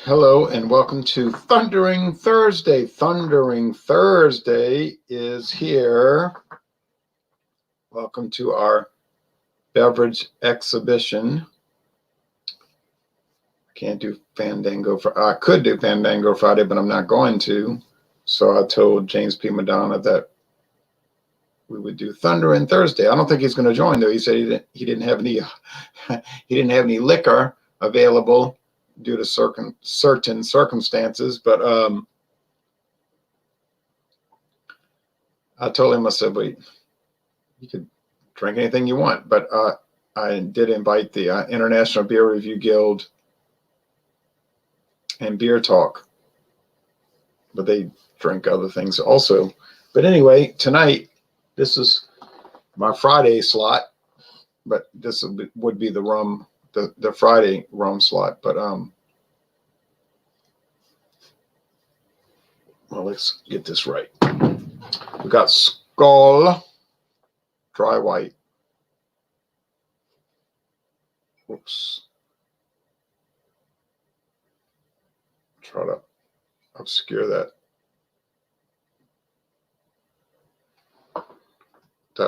Hello and welcome to Thundering Thursday. Thundering Thursday is here. Welcome to our beverage exhibition. Can't do Fandango I could do Fandango Friday, but I'm not going to. So I told James P. Madonna that we would do Thundering Thursday. I don't think he's going to join though. He said he didn't have any he didn't have any liquor available due to certain circumstances, but I told him, I said, wait, you could drink anything you want, but I did invite the International Beer Review Guild and Beer Talk, but they drink other things also. But anyway, tonight, this is my Friday slot, but this would be the rum, the Friday rum slot. But well, let's get this right. We got Skull Dry White. Whoops. Try to obscure that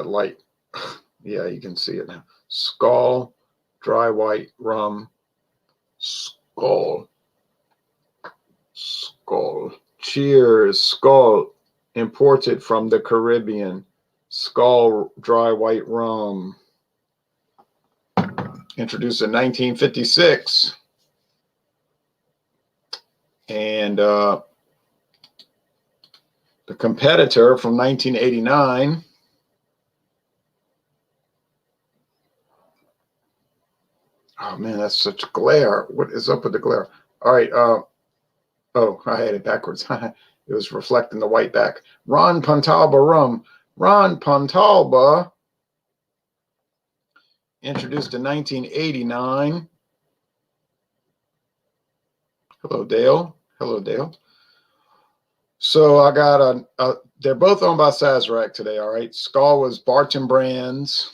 light. Yeah, you can see it now. Skull Dry White rum. Skull. Cheers. Skull, imported from the Caribbean. Skull Dry White rum, introduced in 1956, and the competitor from 1989. Oh man, that's such glare. What is up with the glare? All right. Oh, I had it backwards. It was reflecting the white back. Ron Pontalba rum. Ron Pontalba, introduced in 1989. Hello, Dale. Hello, Dale. So I got they're both owned by Sazerac today, all right? Skull was Barton Brands,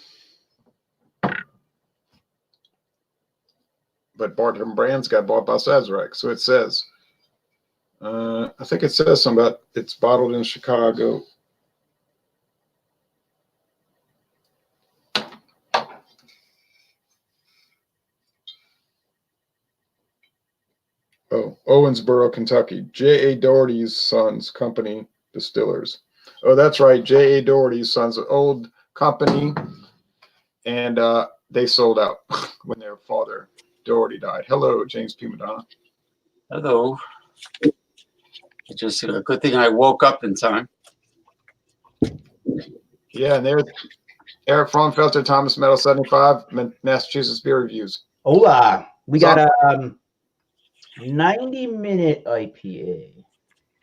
but Barton Brands got bought by Sazerac. So it says, I think it says something about it's bottled in Chicago. Oh, Owensboro, Kentucky. J.A. Doherty's Sons Company Distillers. Oh, that's right. J.A. Doherty's Sons, old company, and they sold out when their father, Doherty, died. Hello, James P. Madonna. Hello. Just a good thing I woke up in time. Yeah, and there's Eric Frauenfelter, Thomas Meadow 75, Massachusetts Beer Reviews. Hola. We got a 90-minute IPA.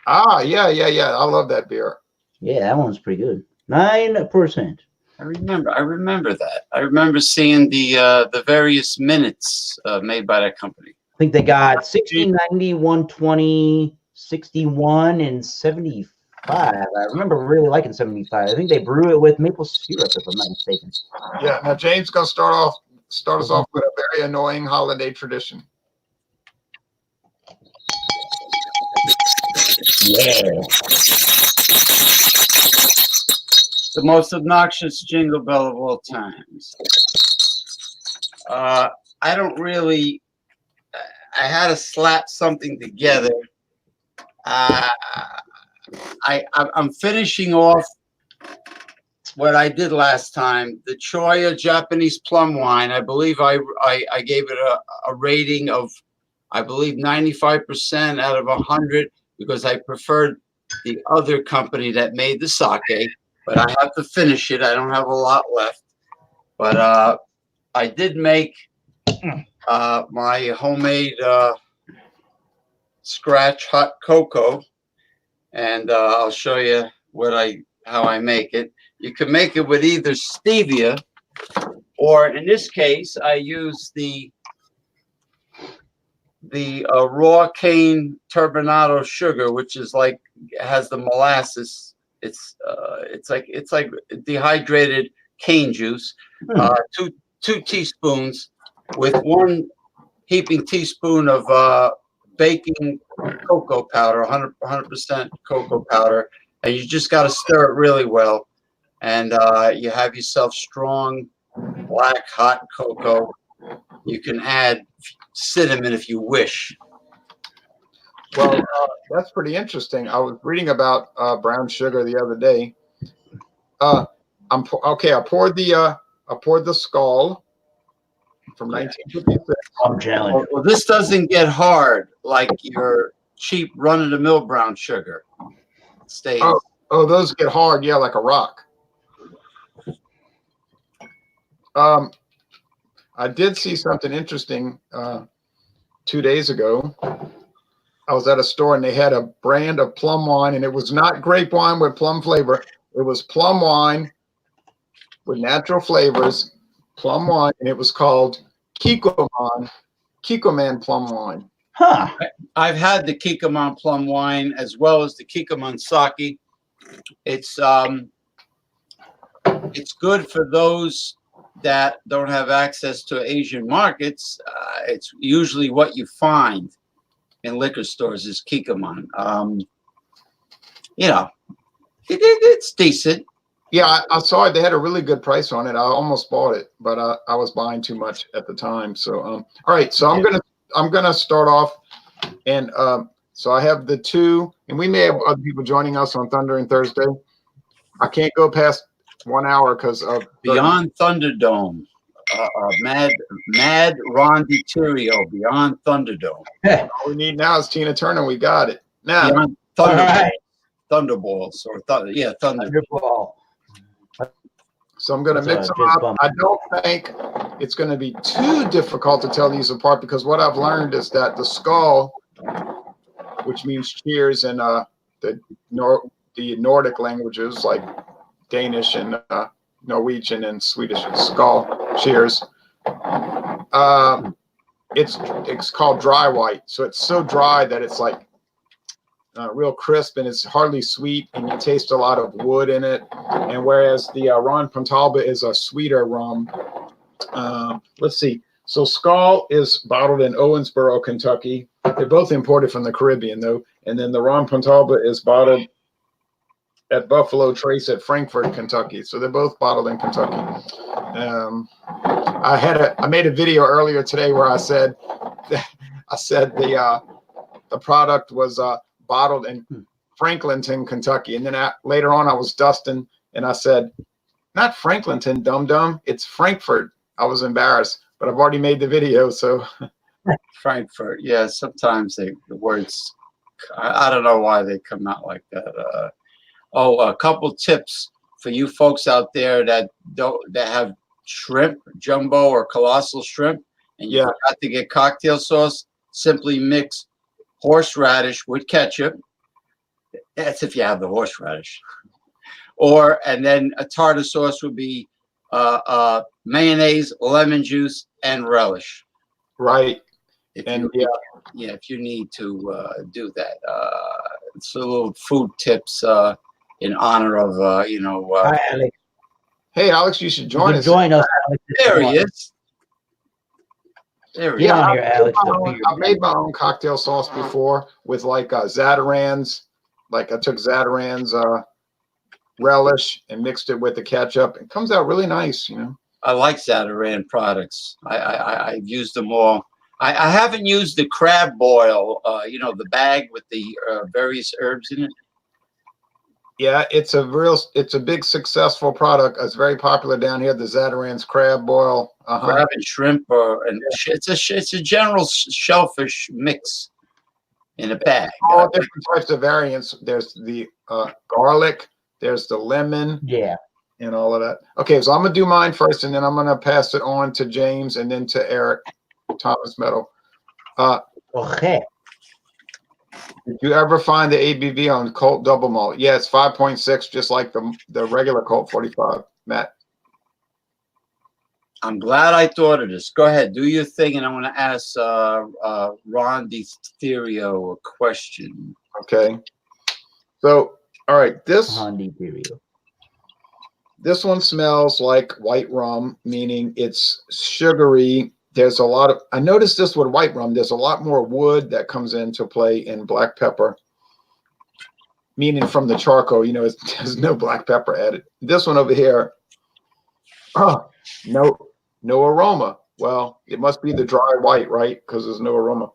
Ah, yeah. I love that beer. Yeah, that one's pretty good. 9%. I remember that. I remember seeing the various minutes made by that company. I think they got 60, 90, 120, 61, and 75. I remember really liking 75. I think they brew it with maple syrup, if I'm not mistaken. Yeah. Now James gonna start us off with a very annoying holiday tradition. Yeah. The most obnoxious jingle bell of all times. I don't really. I had to slap something together. I'm finishing off what I did last time. The Choya Japanese plum wine. I believe I gave it a rating of, I believe, 95% out of 100 because I preferred the other company that made the sake. But I have to finish it. I don't have a lot left. But I did make my homemade scratch hot cocoa, and I'll show you how I make it. You can make it with either stevia, or in this case, I use the raw cane turbinado sugar, which is like has the molasses. It's like dehydrated cane juice. 2 teaspoons with 1 heaping teaspoon of baking cocoa powder, 100% cocoa powder, and you just got to stir it really well, and you have yourself strong black hot cocoa. You can add cinnamon if you wish. Well, that's pretty interesting. I was reading about brown sugar the other day. I poured the skull from 1956. I'm challenging. Well, this doesn't get hard like your cheap run-of-the-mill brown sugar. It stays. Oh, those get hard, yeah, like a rock. I did see something interesting 2 days ago. I was at a store and they had a brand of plum wine, and it was not grape wine with plum flavor. It was plum wine with natural flavors, plum wine, and it was called Kikkoman plum wine. Huh. I've had the Kikkoman plum wine as well as the Kikkoman sake. It's good for those that don't have access to Asian markets. It's usually what you find in liquor stores is Kikkoman. It's decent. Yeah, I saw it. They had a really good price on it. I almost bought it, but I was buying too much at the time. So, all right. So I'm gonna start off, and so I have the two, and we may have other people joining us on Thunder and Thursday. I can't go past 1 hour because of Beyond Thunderdome. Mad Ron DiTirio, Beyond Thunderdome. All we need now is Tina Turner. We got it now. Beyond Thunderballs or Thunderball. So I'm going to mix them up. I don't think it's going to be too difficult to tell these apart, because what I've learned is that the skull, which means cheers in the Nordic languages like Danish and Norwegian and Swedish, skull, cheers. It's called dry white. So it's so dry that it's like real crisp, and it's hardly sweet, and you taste a lot of wood in it. And whereas the Ron Pontalba is a sweeter rum. Let's see. So Skull is bottled in Owensboro, Kentucky. They're both imported from the Caribbean, though. And then the Ron Pontalba is bottled at Buffalo Trace at Frankfort, Kentucky. So they're both bottled in Kentucky. I made a video earlier today where I said the product was bottled in Franklinton, Kentucky. And then later on I was dusting and I said, not Franklinton, dum-dum, it's Frankfurt. I was embarrassed, but I've already made the video, so. Frankfurt, yeah, sometimes the words, I don't know why they come out like that. A couple tips for you folks out there that have shrimp, jumbo or colossal shrimp, and you forgot to get cocktail sauce. Simply mix horseradish with ketchup. That's if you have the horseradish. And then a tartar sauce would be mayonnaise, lemon juice, and relish. Right. If you need to do that. It's a little food tips in honor of Hi, Alex. Hey, Alex, you should join us. Join us, Alex. There he is. Get on here, Alex. I've made my own cocktail sauce before with like Zatarain's. Like I took Zatarain's relish and mixed it with the ketchup. It comes out really nice, I like Zatarain products. I've used them all. I haven't used the crab boil, the bag with the various herbs in it. Yeah, it's a big successful product. It's very popular down here. The Zatarain's crab boil, crab and shrimp, it's a general shellfish mix in a bag. All different types of variants. There's the garlic. There's the lemon. Yeah. And all of that. Okay, so I'm gonna do mine first, and then I'm gonna pass it on to James, and then to Eric Thomas Meadow. Okay. Did you ever find the ABV on Colt Double Malt? Yeah, it's 5.6, just like the regular Colt 45. Matt. I'm glad I thought of this. Go ahead, do your thing, and I want to ask Ron DiTirio a question. Okay. So, all right, this one smells like white rum, meaning it's sugary. there's a lot of, I noticed this with white rum, there's a lot more wood that comes into play in black pepper, meaning from the charcoal, you know, there's no black pepper added. This one over here, oh, no aroma. Well, it must be the dry white, right? Because there's no aroma.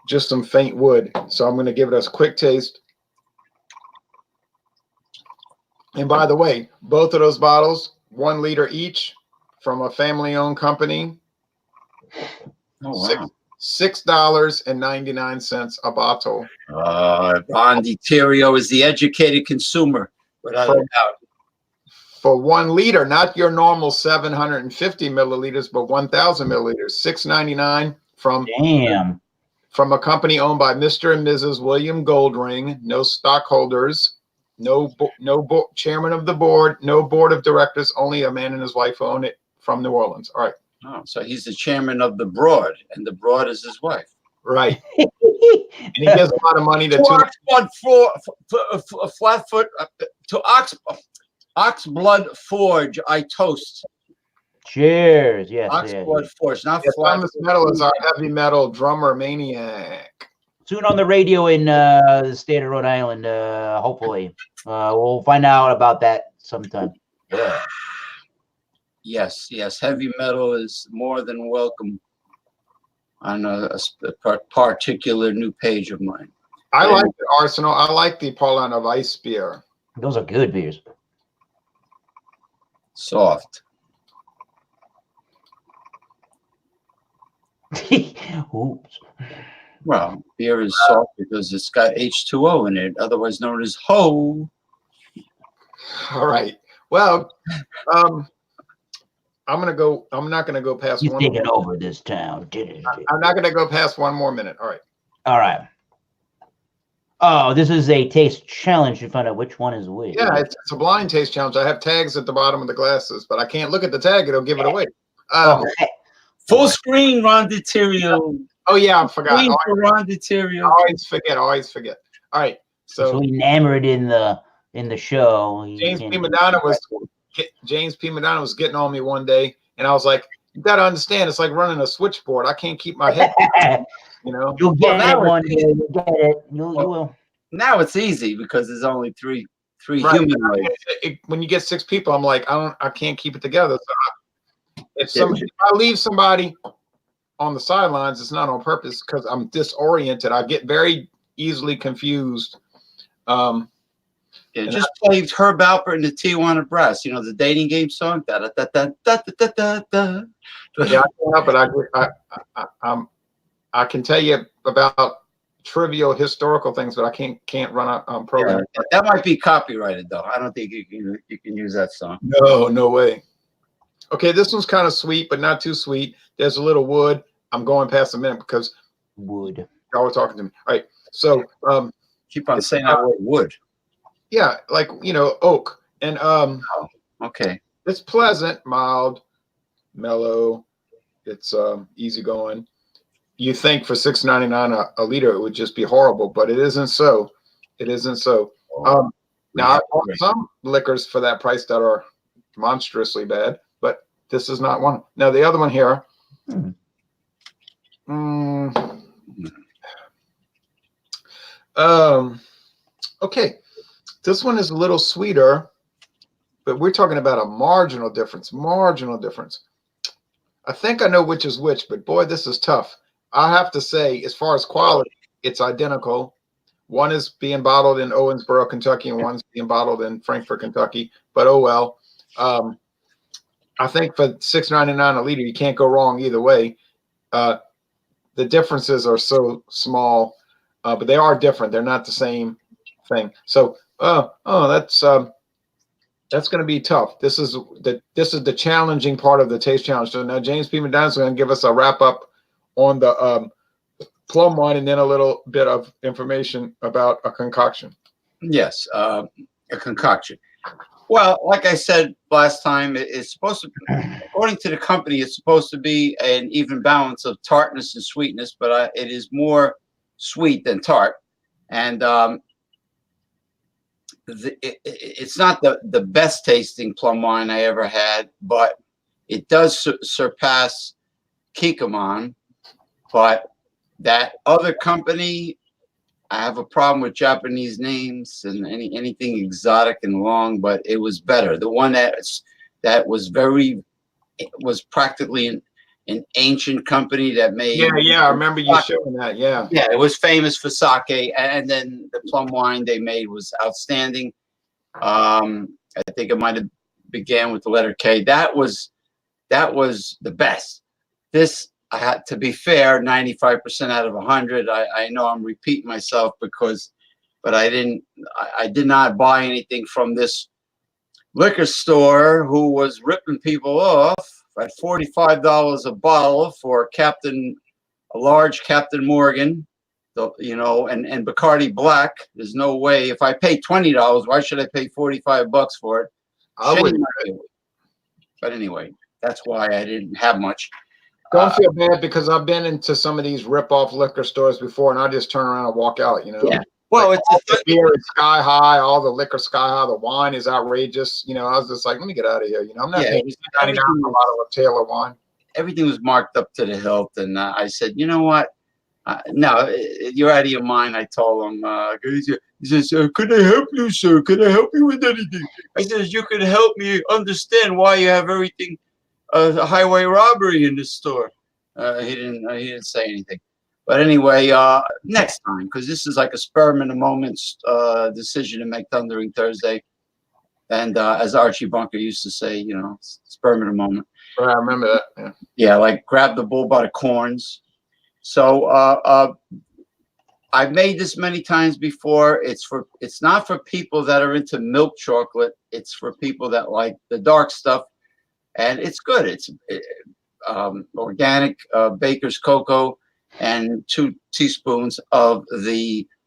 Just some faint wood. So I'm going to give it a quick taste. And by the way, both of those bottles, 1 liter each from a family-owned company. Oh, wow. $6.99 a bottle. Ron DiTerio is the educated consumer, without a doubt. For 1 liter, not your normal 750 milliliters, but 1,000 milliliters. $6.99 from a company owned by Mr. and Mrs. William Goldring. No stockholders, no chairman of the board, no board of directors. Only a man and his wife own it from New Orleans. All right. Oh, so he's the chairman of the Broad, and the Broad is his wife. Right. And he gives a lot of money to Flatfoot to Oxblood Forge. I toast. Cheers. Yes. Oxblood Forge. Not Thomas Metal is our heavy metal drummer maniac. Soon on the radio in the state of Rhode Island. Hopefully, we'll find out about that sometime. Yeah. Yes. Heavy metal is more than welcome on a particular new page of mine. I like the Arsenal. I like the Paulin of Ice beer. Those are good beers. Soft. Oops. Well, beer is soft because it's got H2O in it, otherwise known as Ho. All right. Well, I'm not gonna go past You've one. taken over this town. I'm not gonna go past 1 more minute. All right. All right. Oh, this is a taste challenge to find out which one is which. Yeah, it's a blind taste challenge. I have tags at the bottom of the glasses, but I can't look at the tag. It'll give it away. Full screen, Ron DiTerio. Oh yeah, I forgot. Ron DiTerio. Always forget. All right. So enamored in the show. James P. Madonna was getting on me one day, and I was like, "You got to understand, it's like running a switchboard. I can't keep my head." You know, you'll get it one day. You'll get it. You will. Now it's easy because there's only three humanoids. When you get 6 people, I'm like, I can't keep it together. So if I leave somebody on the sidelines, it's not on purpose because I'm disoriented. I get very easily confused. Just played Herb Alpert and the Tijuana Brass. You know the dating game song. Da da da da da da da da. Yeah, I can't help it. I can tell you about trivial historical things, but I can't run a program. Yeah, that might be copyrighted though. I don't think you can use that song. No way. Okay, this one's kind of sweet, but not too sweet. There's a little wood. I'm going past a minute because wood. Y'all were talking to me. All right. So keep on saying that word wood. Yeah, like oak. And okay. It's pleasant, mild, mellow. It's easygoing. You think for $6.99 a liter it would just be horrible, but it isn't so. Now I bought some liquors for that price that are monstrously bad, but this is not one. Now the other one here. Okay, this one is a little sweeter, but we're talking about a marginal difference. I think I know which is which, but boy, this is tough. I have to say, as far as quality, it's identical. One is being bottled in Owensboro, Kentucky, and one's being bottled in Frankfort, Kentucky. But oh well. I think for $6.99 a liter, you can't go wrong either way. The differences are so small, but they are different. They're not the same thing. So, that's going to be tough. This is the challenging part of the taste challenge. So now James P. Madonna is going to give us a wrap up on the plum wine, and then a little bit of information about a concoction. Yes, a concoction. Well, like I said last time, it's supposed to, according to the company, it's supposed to be an even balance of tartness and sweetness, but it is more sweet than tart. And it's not the best tasting plum wine I ever had, but It does surpass Kikkoman, but that other company, I have a problem with Japanese names and anything exotic and long, but it was better. The one that was practically an ancient company that made. Yeah, I remember you showing that. Yeah. Yeah, it was famous for sake, and then the plum wine they made was outstanding. I think it might have began with the letter K. That was the best. This, I had to be fair, 95% out of 100. I know I'm repeating myself but I did not buy anything from this liquor store who was ripping people off at $45 a bottle for a large Captain Morgan, and Bacardi Black. There's no way. If I pay $20, why should I pay $45 for it? I would. But anyway, that's why I didn't have much. Don't feel bad, because I've been into some of these rip-off liquor stores before, and I just turn around and walk out. Yeah. Well, like, the beer is sky high, all the liquor sky high, the wine is outrageous. I was just like, let me get out of here. I'm not paying $99 for a bottle of Taylor wine. Everything was marked up to the hilt, and I said, you know what? No, you're out of your mind. I told him. He says, "Could I help you, sir? Could I help you with anything?" I says, "You could help me understand why you have everything, highway robbery in this store." He didn't say anything. But anyway, next time, because this is like a spur of the moment decision to make Thundering Thursday, and as Archie Bunker used to say, spur of the moment. Right, I remember that. Yeah. Yeah, like grab the bull by the corns. So I've made this many times before. It's not for people that are into milk chocolate. It's for people that like the dark stuff, and it's good. It's organic baker's cocoa and 2 teaspoons of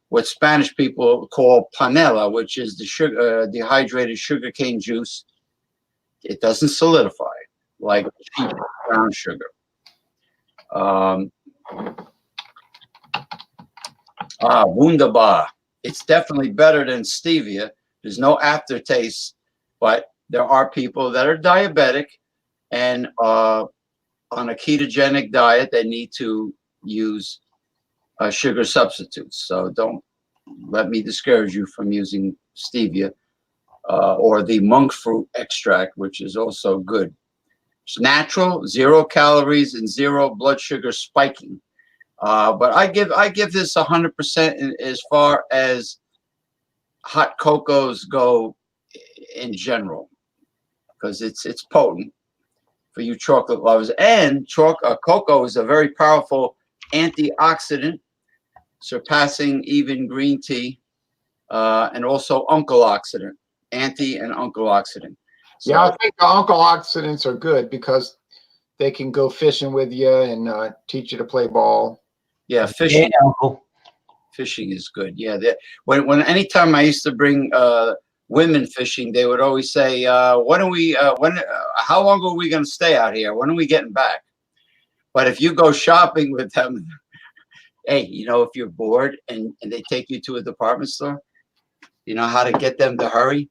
what Spanish people call panela, which is the dehydrated sugarcane juice. It doesn't solidify like cheap brown sugar. Wunderbar. It's definitely better than stevia. There's no aftertaste, but there are people that are diabetic and on a ketogenic diet that need to use sugar substitutes. So don't let me discourage you from using stevia or the monk fruit extract, which is also good. It's natural, 0 calories, and 0 blood sugar spiking. But I give this 100% as far as hot cocos go in general, because it's potent for you chocolate lovers. And cocoa is a very powerful antioxidant, surpassing even green tea, and also uncle-oxidant, anti and uncle-oxidant. So, yeah, I think the uncle-oxidants are good because they can go fishing with you and teach you to play ball. Yeah, fishing. Yeah, uncle. Fishing is good. Yeah, anytime I used to bring women fishing, they would always say, how long are we going to stay out here? When are we getting back? But if you go shopping with them, hey, if you're bored and they take you to a department store, you know how to get them to hurry?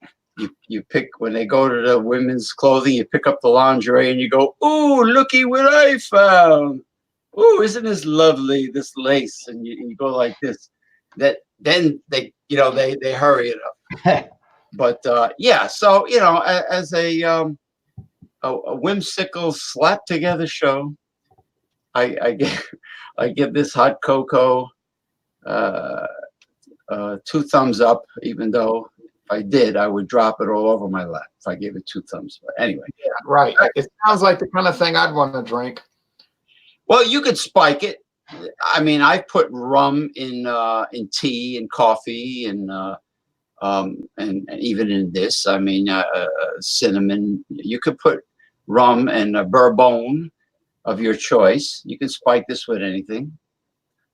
You pick, when they go to the women's clothing, you pick up the lingerie and you go, "Ooh, looky what I found. Ooh, isn't this lovely, this lace?" And you go like this. Then they hurry it up. But yeah, so as a whimsical slap together show, I give this hot cocoa 2 thumbs up, even though if I would drop it all over my lap if I gave it 2 thumbs. But anyway. Yeah, right. It sounds like the kind of thing I'd want to drink. Well, you could spike it. I mean, I put rum in tea and coffee and even in this. I mean, cinnamon. You could put rum and bourbon of your choice. You can spike this with anything.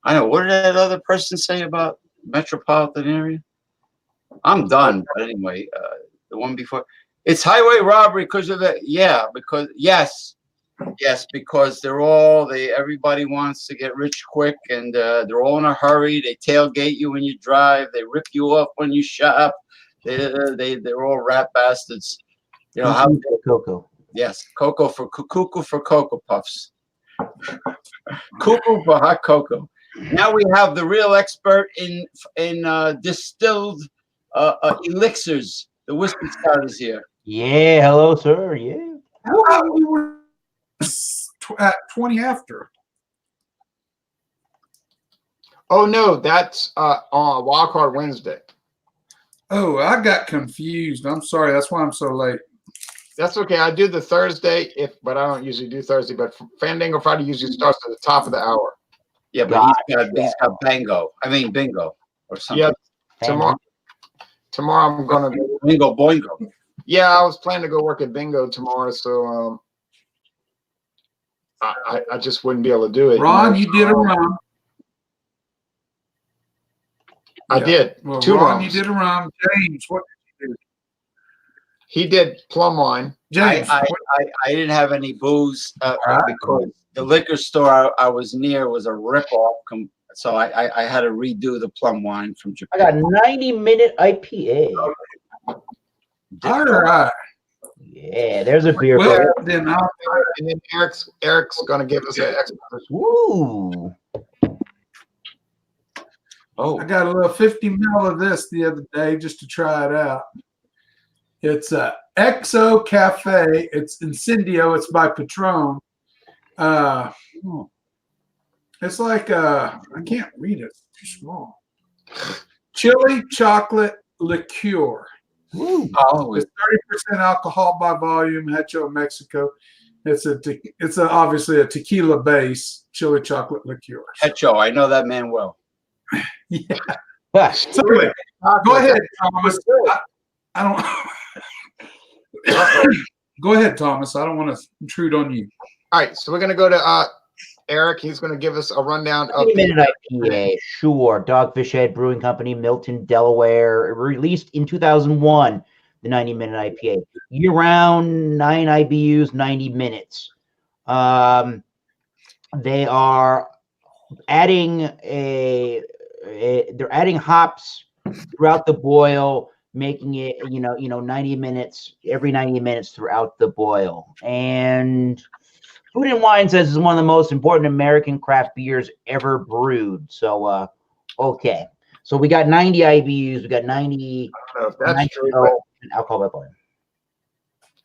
I know. What did that other person say about metropolitan area? I'm done. But anyway, the one before, it's highway robbery because of that. Yeah, because yes, because everybody wants to get rich quick, and they're all in a hurry. They tailgate you when you drive. They rip you off when you shop. They're all rat bastards. How cocoa? Yes, cocoa for cuckoo for Cocoa Puffs. Cuckoo for hot cocoa. Now we have the real expert in distilled elixirs. The whiskey scout is here. Yeah, hello, sir. Yeah. I thought we were at 20 after. Oh no, that's on Wild Card Wednesday. Oh, I got confused. I'm sorry. That's why I'm so late. That's okay. I do the Thursday, but I don't usually do Thursday. But Fandango Friday usually starts at the top of the hour. Yeah, but he's got bingo. I mean bingo or something. Yeah, tomorrow I'm gonna go. Bingo boingo. Yeah, I was planning to go work at bingo tomorrow, so I just wouldn't be able to do it. Ron, you did a run. I did. Well, Two Ron, runs. you did a run. James, what did you do? He did plum wine. James, I didn't have any booze because the liquor store I was near was a ripoff. So I had to redo the plum wine from Japan. I got 90-minute IPA. all right. Yeah, there's a beer. Well, for then And then Eric's gonna give us an exposition. Ooh. Oh, I got a little 50 ml of this the other day just to try it out. It's a Exo Cafe. It's Incendio. It's by Patron. It's like I can't read it. It's too small. Chili chocolate liqueur. Ooh. oh, It's 30% alcohol by volume. Hecho, Mexico. It's obviously a tequila base chili chocolate liqueur. Hecho, I know that man well. Yeah. Ah, So anyway, go ahead, Thomas. I don't. Go ahead, Thomas. I don't want to intrude on you. All right, so we're gonna go to Eric. He's gonna give us a rundown of 90-minute IPA, sure. Dogfish Head Brewing Company, Milton, Delaware. Released in 2001, the 90-minute IPA. Year-round, 9 IBUs, 90 minutes. They are adding they're adding hops throughout the boil, making it 90 minutes, every 90 minutes throughout the boil. And Food and Wine says it's one of the most important American craft beers ever brewed. So okay, so we got 90 IBUs, we got 90 I don't know if that's true, but alcohol by volume.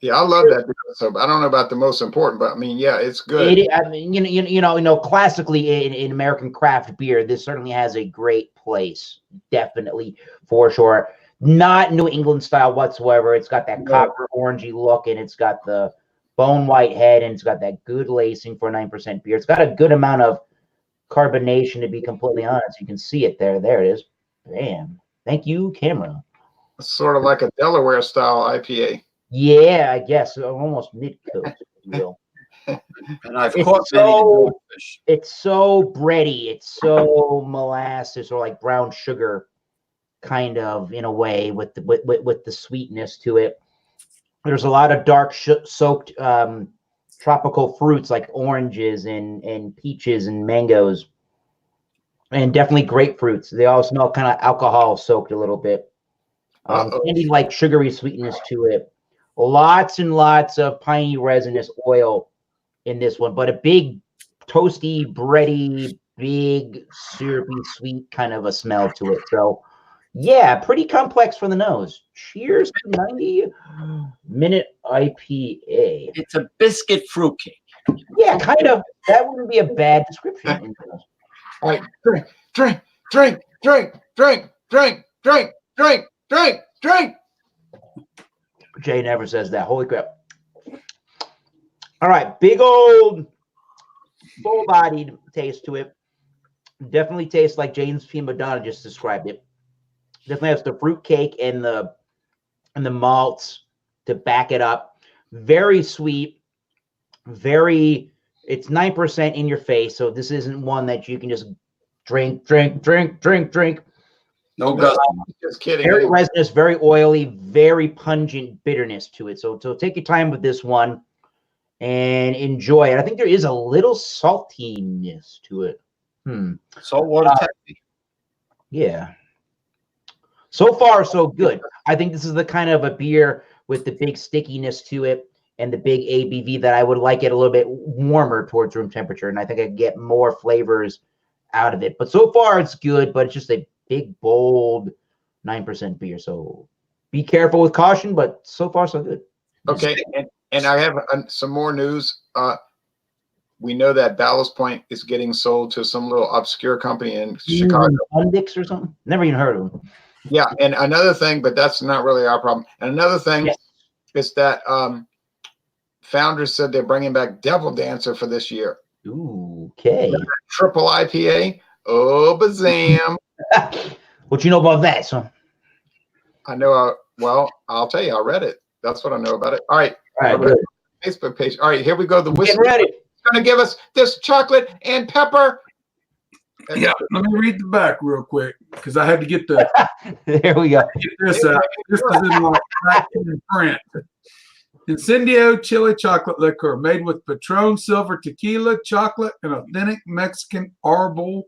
yeah, I love that beer. So I don't know about the most important, but I mean, yeah, it's good. I mean, classically in American craft beer, this certainly has a great place, definitely for sure. Not New England style whatsoever. It's got that copper orangey look, and it's got the bone white head, and it's got that good lacing for a 9% beer. It's got a good amount of carbonation, to be completely honest. You can see it there. There it is. Bam. Thank you, camera. It's sort of like a Delaware style IPA. Yeah, I guess almost mid-coat, if you will. And I've It's caught so- many fish. It's so bready. It's so molasses or like brown sugar, kind of in a way, with the sweetness to it. There's a lot of dark soaked tropical fruits like oranges and peaches and mangoes, and definitely grapefruits. They all smell kind of alcohol soaked a little bit. Candy like sugary sweetness to it. Lots and lots of piney resinous oil in this one, but a big toasty, bready, big syrupy, sweet kind of a smell to it. So yeah, pretty complex for the nose. Cheers to 90-minute IPA. It's a biscuit fruitcake. Yeah, kind of. That wouldn't be a bad description. All right, drink. Jay never says that. Holy crap. All right, big old full-bodied taste to it. Definitely tastes like James P. Madonna just described it. Definitely has the fruit cake and the malts to back it up. Very sweet. It's 9% in your face, so this isn't one that you can just drink. No gusto. Just kidding. Very resinous, very oily, very pungent bitterness to it. So take your time with this one and enjoy it. I think there is a little saltiness to it. Saltwater taffy. Yeah. So far, so good. I think this is the kind of a beer with the big stickiness to it and the big ABV that I would like it a little bit warmer towards room temperature, and I think I could get more flavors out of it. But so far it's good, but it's just a big, bold 9% beer. So be careful with caution, but so far so good. Okay, and I have some more news. We know that Ballast Point is getting sold to some little obscure company in Chicago. Undix or something? Never even heard of them. Yeah, and another thing, but that's not really our problem. And another thing is that founders said they're bringing back Devil Dancer for this year. Ooh, okay. Triple IPA. Oh, bazam. What you know about that, son? I know. Well, I'll tell you. I read it. That's what I know about it. All right. All right, good. Facebook page. All right, here we go. The whiskey. Get ready. Going to give us this chocolate and pepper. Yeah, let me read the back real quick because I had to get the There we go. get this out. This is in my print. Incendio chili chocolate liqueur made with Patron silver tequila, chocolate, and authentic Mexican arbol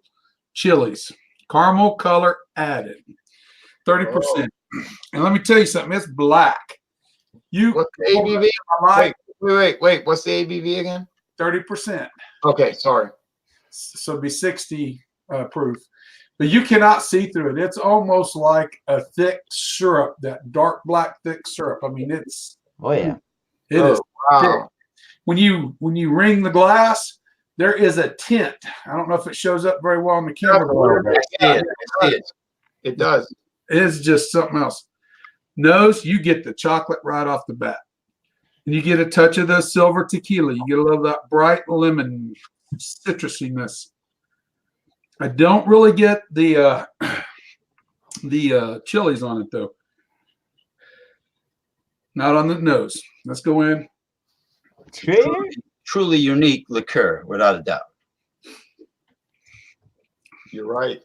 chilies. Caramel color added. 30%. And let me tell you something. It's black. What's the ABV? Wait. What's the ABV again? 30%. Okay, sorry. So it'd be 60 proof. But you cannot see through it. It's almost like a thick syrup, that dark black thick syrup. I mean, it's It is wow. thick. When you ring the glass, there is a tint. I don't know if it shows up very well on the camera. It does. It is just something else. Nose, you get the chocolate right off the bat. And you get a touch of the silver tequila. You get a little of that bright lemon citrusiness. I don't really get the chilies on it though. Not on the nose. Let's go in. Truly unique liqueur, without a doubt. You're right.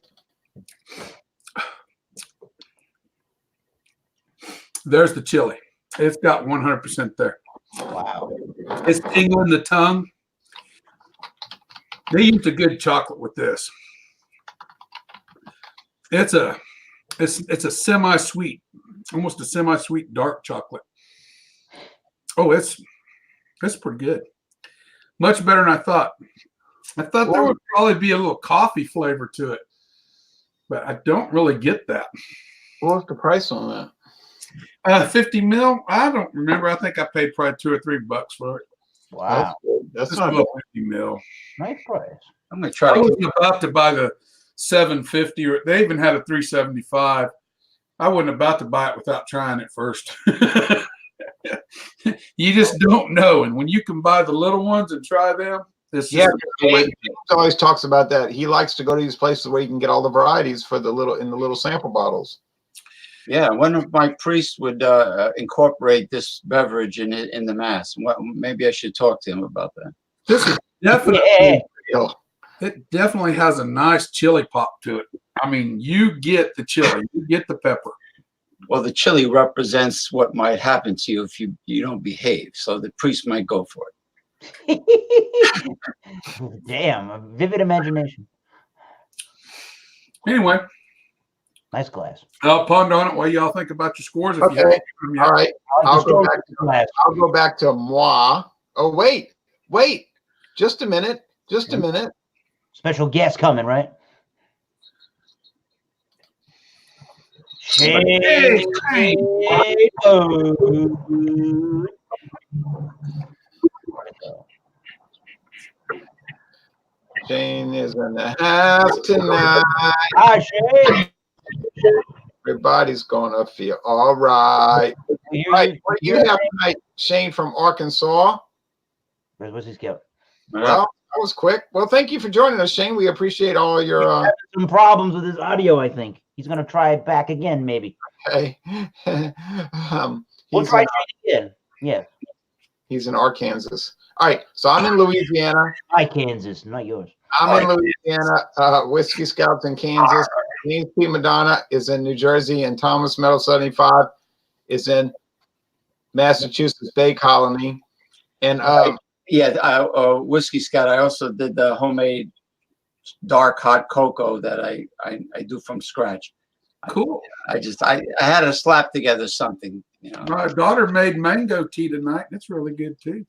There's the chili. It's got 100% there. Wow. It's tingling the tongue. They used a good chocolate with this. It's a semi-sweet, almost a semi-sweet dark chocolate. Oh, it's pretty good. Much better than I thought. I thought there would probably be a little coffee flavor to it, but I don't really get that. What's the price on that? 50 mil? I don't remember. I think I paid probably $2 or $3 for it. Wow. That's Just not about 50 mil. Nice price. I'm going to try I to was about to buy the 750, or they even had a 375. I wasn't about to buy it without trying it first. You just don't know. And when you can buy the little ones and try them, this is James always talks about that. He likes to go to these places where you can get all the varieties for the little sample bottles. Yeah, one of my priests would incorporate this beverage in the mass. Maybe I should talk to him about that. This is definitely it definitely has a nice chili pop to it. I mean, you get the chili, you get the pepper. Well, the chili represents what might happen to you if you don't behave. So the priest might go for it. Damn, a vivid imagination. Anyway. Nice glass. I'll ponder on it while y'all think about your scores. If okay. All right. I'll go back to moi. Oh, wait. Just a minute. Special guest coming, right? Hey. Shane is in the house tonight. Hi, Shane. Everybody's gonna feel all right. Right. What do you have tonight, Shane from Arkansas? What's his guilt? Well, that was quick. Well, thank you for joining us, Shane. We appreciate all your. He's having some problems with his audio. I think he's gonna try it back again, maybe. Okay. We'll try it again. Yeah. He's in Arkansas. All right. So I'm in Louisiana. Hi, Kansas, not yours. I'm in Louisiana. Whiskey Scouts in Kansas. James P. Madonna is in New Jersey, and Thomas Meadow 75 is in Massachusetts Bay Colony. And Whiskey Scout. I also did the homemade dark hot cocoa that I do from scratch. Cool. I had to slap together something. You know. My daughter made mango tea tonight. It's really good too.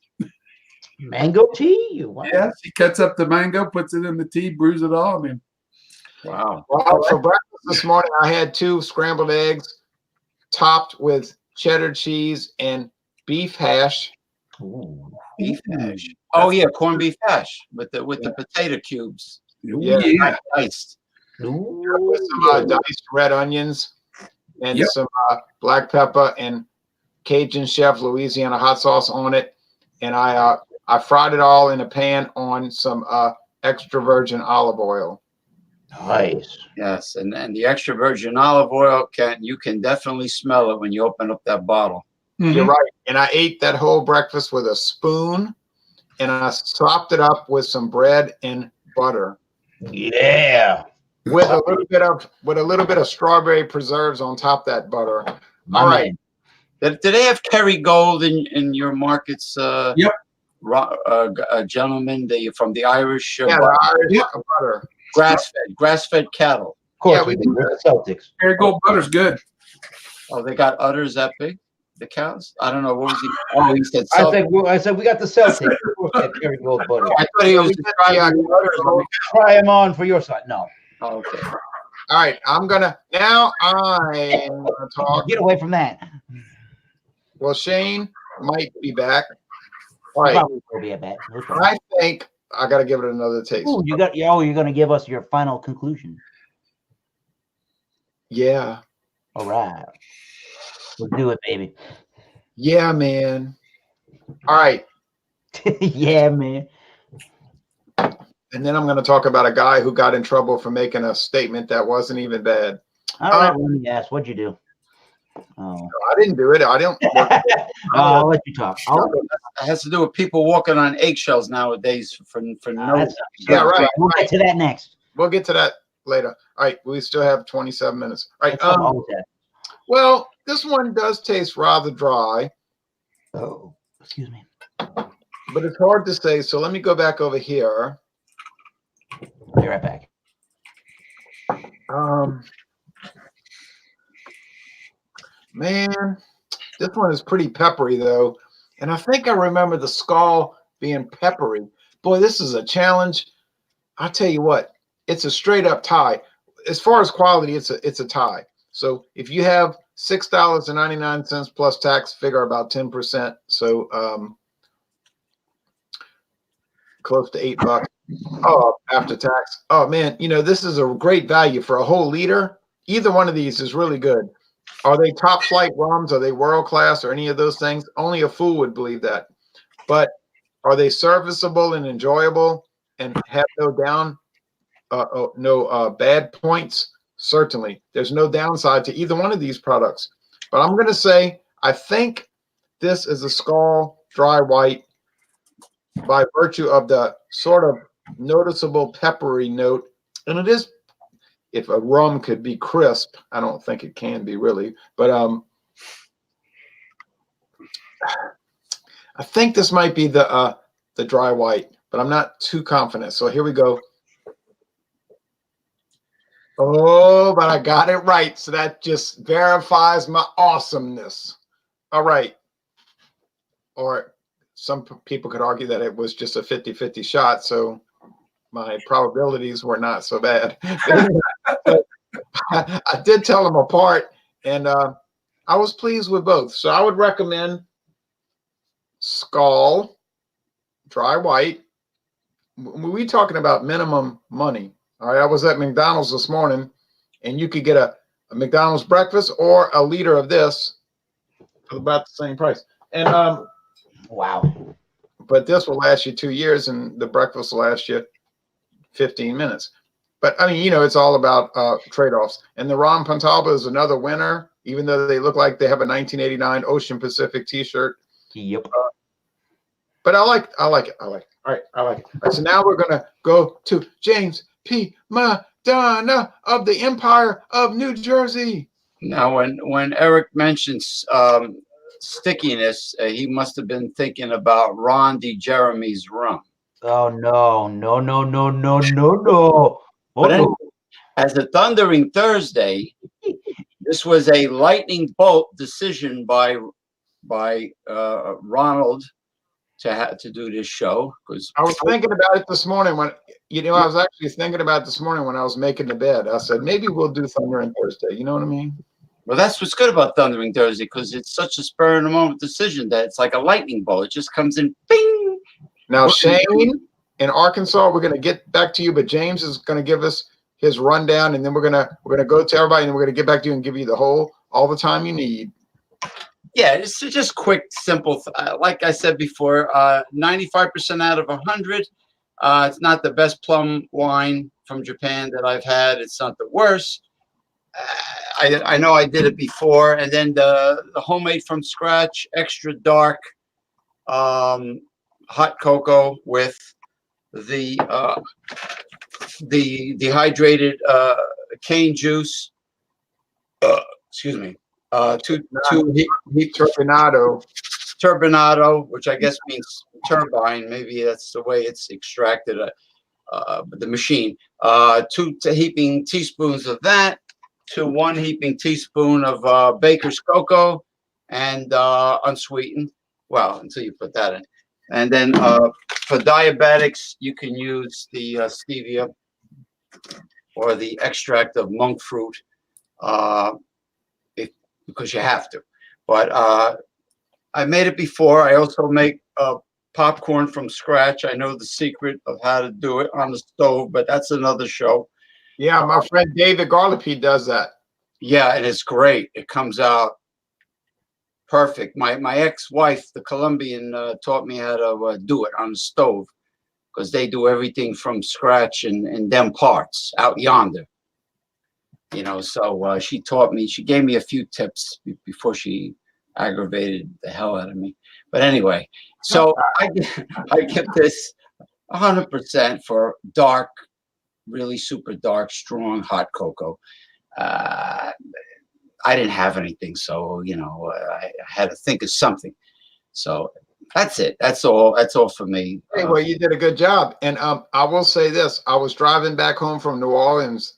Mango tea? Wow. Yeah, she cuts up the mango, puts it in the tea, brews it all, and Wow. Well, for breakfast this morning, I had 2 scrambled eggs topped with cheddar cheese and beef hash. Ooh. Beef hash. Oh yeah, corned beef hash with the potato cubes. Yeah. Diced. With some diced red onions and Yep. some black pepper and Cajun Chef Louisiana hot sauce on it. And I fried it all in a pan on some extra virgin olive oil. Nice. Yes, and the extra virgin olive oil you can definitely smell it when you open up that bottle. You're right. And I ate that whole breakfast with a spoon, and I sopped it up with some bread and butter. Yeah. With a little bit of strawberry preserves on top of that butter. My All right. Do they have Kerrygold in your markets? Yep. Gentlemen, from the Irish Yeah, butter? the Irish butter. Grass-fed cattle. Of course, Yeah, we we do. do We're the Celtics. Kerrygold butter's good. Oh, they got udders that big? The cows? I don't know. What was he? Oh, he said I said we got the Celtics. Of course, that Kerrygold butter. I thought he was describing the udders on the Try them on for your side. No. cow. Oh, okay. All right, I'm gonna talk. Get away from that. Well, Shane might be back. All right, Probably will be a bet. No problem. I think I gotta give it another taste. Ooh, you're going to give us your final conclusion. Yeah, All right. We'll do it, baby. yeah, man. All right, Yeah, man. and then I'm gonna talk about a guy who got in trouble for making a statement that wasn't even bad. All right, let me ask. What'd you do? Oh. I didn't do it. I don't. I'll let you talk. It has to do with people walking on eggshells nowadays for no. Yeah, right. We'll get to that next. We'll get to that later. All right, we still have 27 minutes. All right. That's all that. Well, this one does taste rather dry, Oh, excuse me. but it's hard to say. So let me go back over here. Be right back. Man, this one is pretty peppery though, and I think I remember the Skull being peppery. Boy, this is a challenge. I'll tell you what, it's a straight up tie. As far as quality, it's a tie. So if you have $6.99 plus tax, figure about 10%. So close to $8. Oh, after tax. Oh man, this is a great value for a whole liter. Either one of these is really good. Are they top flight rums? Are they world class or any of those things? Only a fool would believe that. But are they serviceable and enjoyable and have no bad points? Certainly. There's no downside to either one of these products. But I'm going to say I think this is a Skull dry white by virtue of the sort of noticeable peppery note. And it is, if a rum could be crisp, I don't think it can be really, but I think this might be the dry white, but I'm not too confident. So here we go. Oh, but I got it right. So that just verifies my awesomeness. All right. Or some people could argue that it was just a 50-50 shot. So my probabilities were not so bad. I did tell them apart, and I was pleased with both. So I would recommend Skull dry white. We talking about minimum money. All right, I was at McDonald's this morning, and you could get a McDonald's breakfast or a liter of this for about the same price. And wow. But this will last you 2 years, and the breakfast will last you 15 minutes. But I mean, it's all about trade-offs. And the Ron Pontalba is another winner, even though they look like they have a 1989 Ocean Pacific T-shirt. Yep. But I like it. All right, I like it. All right, so now we're gonna go to James P. Madonna of the Empire of New Jersey. Now, when Eric mentions stickiness, he must have been thinking about Ron DeJeremy's rum. Oh no. But anyway, as a Thundering Thursday, This was a lightning bolt decision by Ronald to do this show, because I was thinking about it this morning when I was actually thinking about it this morning when I was making the bed. I said maybe we'll do Thundering Thursday. You know what I mean? well, that's what's good about Thundering Thursday, because it's such a spur of the moment decision that it's like a lightning bolt. It just comes in, bing. Now Shane in Arkansas, we're going to get back to you, but James is going to give us his rundown, and then we're gonna go to everybody, and then we're gonna get back to you and give you all the time you need. Yeah, it's just quick, simple. Like I said before, 95% out of 100. It's not the best plum wine from Japan that I've had. It's not the worst. I know I did it before, and then the homemade from scratch, extra dark, hot cocoa with the dehydrated cane juice. Excuse me. Turbinado, which I guess means turbine. Maybe that's the way it's extracted. The machine. 2 heaping teaspoons of that to 1 heaping teaspoon of baker's cocoa, and unsweetened. Well, until you put that in. And then for diabetics, you can use the stevia or the extract of monk fruit, because you have to. But I made it before. I also make popcorn from scratch. I know the secret of how to do it on the stove, but that's another show. Yeah, my friend David Garlipe does that. Yeah, and it's great. It comes out perfect. My ex-wife, the Colombian, taught me how to do it on the stove, because they do everything from scratch in them parts out yonder. So she taught me. She gave me a few tips before she aggravated the hell out of me. But anyway, so I get this 100% for dark, really super dark, strong, hot cocoa. I didn't have anything, so I had to think of something. So that's it. That's all. That's all for me. Hey, well, you did a good job. And I will say this: I was driving back home from New Orleans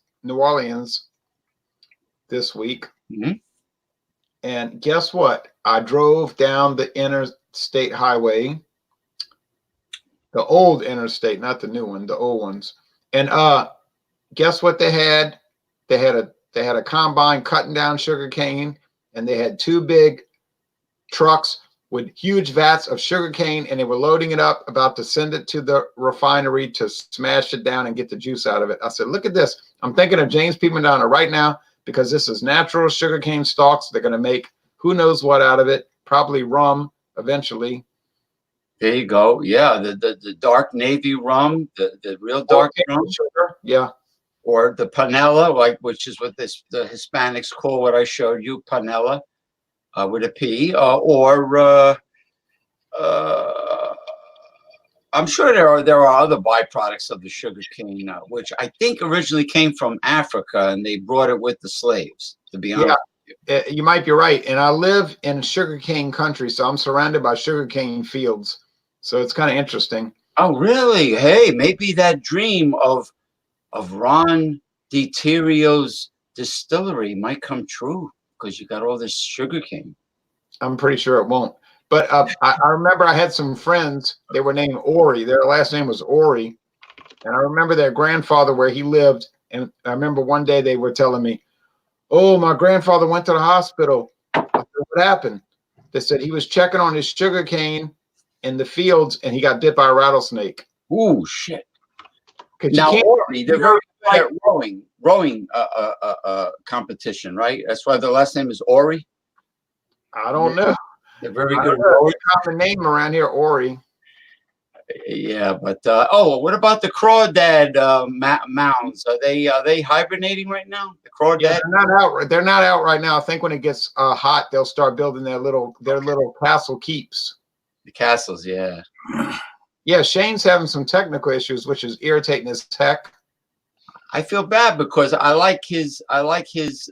this week, and guess what? I drove down the interstate highway, the old interstate, not the new one, the old ones. And guess what they had? They had a combine cutting down sugar cane, and they had 2 big trucks with huge vats of sugar cane, and they were loading it up, about to send it to the refinery to smash it down and get the juice out of it. I said, look at this. I'm thinking of James P. Madonna right now, because this is natural sugar cane stalks. They're going to make who knows what out of it, probably rum eventually. There you go. Yeah, the dark navy rum, the real dark rum. Sugar. Yeah. Or the panela, which is what the Hispanics call what I showed you, panela, with a P. I'm sure there are other byproducts of the sugar cane, which I think originally came from Africa, and they brought it with the slaves, to be honest. Yeah, you might be right. And I live in sugarcane country, so I'm surrounded by sugarcane fields. So it's kind of interesting. Oh, really? Hey, maybe that dream of Ron DiTerio's distillery might come true, because you got all this sugarcane. I'm pretty sure it won't. But I remember I had some friends. They were named Ori. Their last name was Ori. And I remember their grandfather, where he lived. And I remember one day they were telling me, oh, my grandfather went to the hospital. I said, what happened? They said he was checking on his sugar cane in the fields, and he got bit by a rattlesnake. Ooh, shit. Now, Ori, they're very good at rowing competition, right? That's why the last name is Ori. I don't know. They're very good. Common name around here, Ori. Yeah, but what about the crawdad mounds? Are they hibernating right now? The crawdad? Yeah, they're not out right now. I think when it gets hot, they'll start building their little castle keeps. The castles, yeah. Yeah, Shane's having some technical issues, which is irritating as heck. I feel bad, because I like his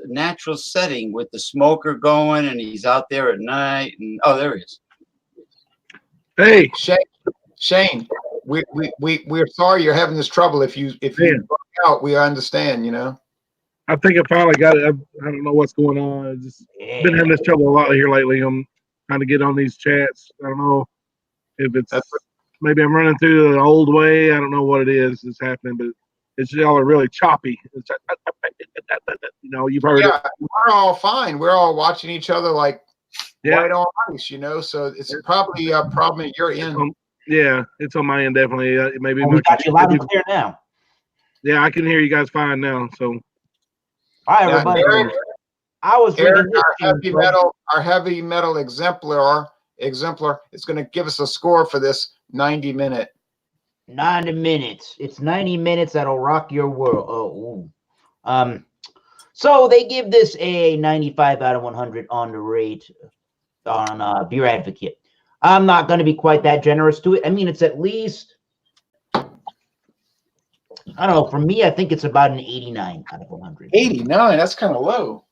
natural setting with the smoker going, and he's out there at night. And oh, there he is. Hey, Shane, we're sorry you're having this trouble. If you work out, we understand. I think I finally got it. I don't know what's going on. I've just been having this trouble a lot here lately. I'm trying to get on these chats. I don't know if it's maybe I'm running through the old way. I don't know what it is that's happening, but it's y'all are really choppy. It's, you've heard it. We're all fine. We're all watching each other like white on ice, So it's probably a problem at your end. It's on my end definitely. Maybe we got you loud and clear now. Yeah, I can hear you guys fine now. So, all right, everybody. Eric, I was reading our heavy metal exemplar is going to give us a score for this 90-minute. 90 minutes. It's 90 minutes that'll rock your world. So they give this a 95 out of 100 on the rate on Beer Advocate. I'm not going to be quite that generous to it. I mean, it's at least, I don't know. For me, I think it's about an 89 out of 100. 89? That's kind of low.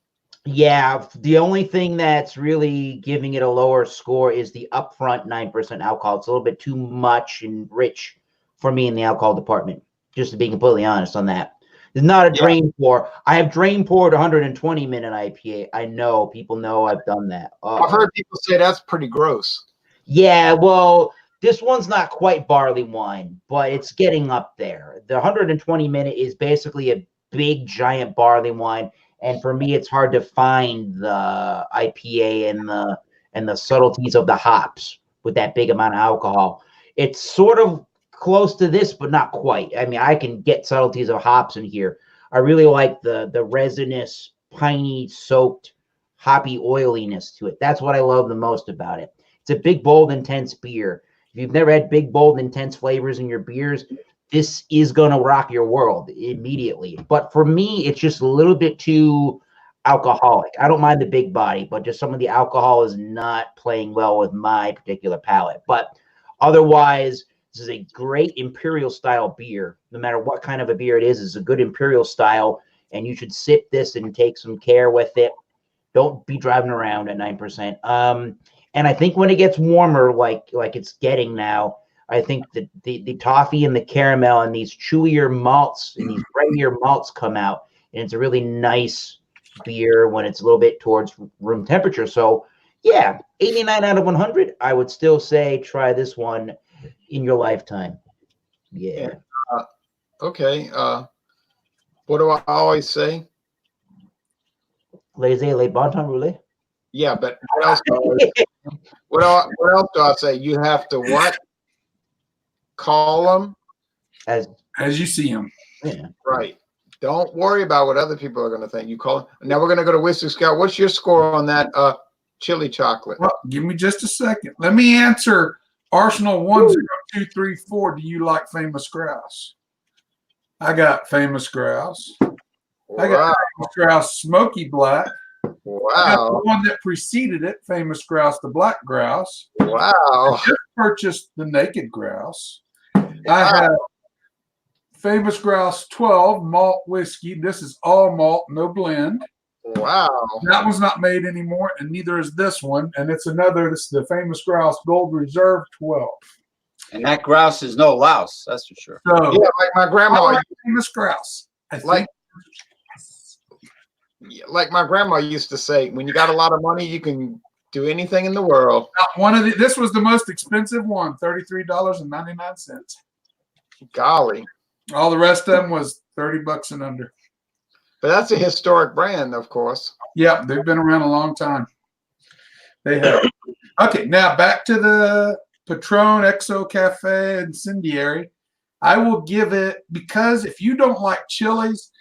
Yeah, the only thing that's really giving it a lower score is the upfront 9% alcohol. It's a little bit too much and rich for me in the alcohol department, just to be completely honest on that. It's not a drain pour. I have drain poured 120-minute IPA. I know. People know I've done that. I've heard people say that's pretty gross. Yeah, well, this one's not quite barley wine, but it's getting up there. The 120-minute is basically a big, giant barley wine. And for me, it's hard to find the IPA and the subtleties of the hops with that big amount of alcohol. It's sort of close to this, but not quite. I mean, I can get subtleties of hops in here. I really like the resinous, piney, soaked, hoppy oiliness to it. That's what I love the most about it. It's a big, bold, intense beer. If you've never had big, bold, intense flavors in your beers, this is going to rock your world immediately. But for me, it's just a little bit too alcoholic. I don't mind the big body, but just some of the alcohol is not playing well with my particular palate. But otherwise, this is a great imperial style beer. No matter what kind of a beer it is, it's a good imperial style, and you should sip this and take some care with it. Don't be driving around at 9%. And I think when it gets warmer, like it's getting now, I think the toffee and the caramel and these chewier malts and these breadier malts come out, and it's a really nice beer when it's a little bit towards room temperature. So, yeah, 89 out of 100. I would still say try this one in your lifetime. Yeah. Okay. What do I always say? Les bon temps roulé. Yeah, but what else? What else do I say? You have to what? Call them as you see them. Yeah. Right. Don't worry about what other people are going to think. You call them. Now we're going to go to Whiskey Scout. What's your score on that chili chocolate? Well, give me just a second. Let me answer Arsenal 10234. Do you like Famous Grouse? I got Famous Grouse. I got Famous Grouse Smoky Black. Wow. I got the one that preceded it, Famous Grouse, the Black Grouse. Wow. I just purchased the Naked Grouse. I have Famous Grouse 12 malt whiskey. This is all malt, no blend. Wow. That one's not made anymore, and neither is this one. And it's another, this is the Famous Grouse Gold Reserve 12. And that grouse is no louse, that's for sure. So, yeah, like my grandma. I like Famous Grouse. Like my grandma used to say, when you got a lot of money, you can do anything in the world. This was the most expensive one, $33.99. Golly. All the rest of them was $30 and under. But that's a historic brand, of course. Yeah, they've been around a long time. They have. Okay, now back to the Patron XO Cafe Incendiary. I will give it, because if you don't like chilies,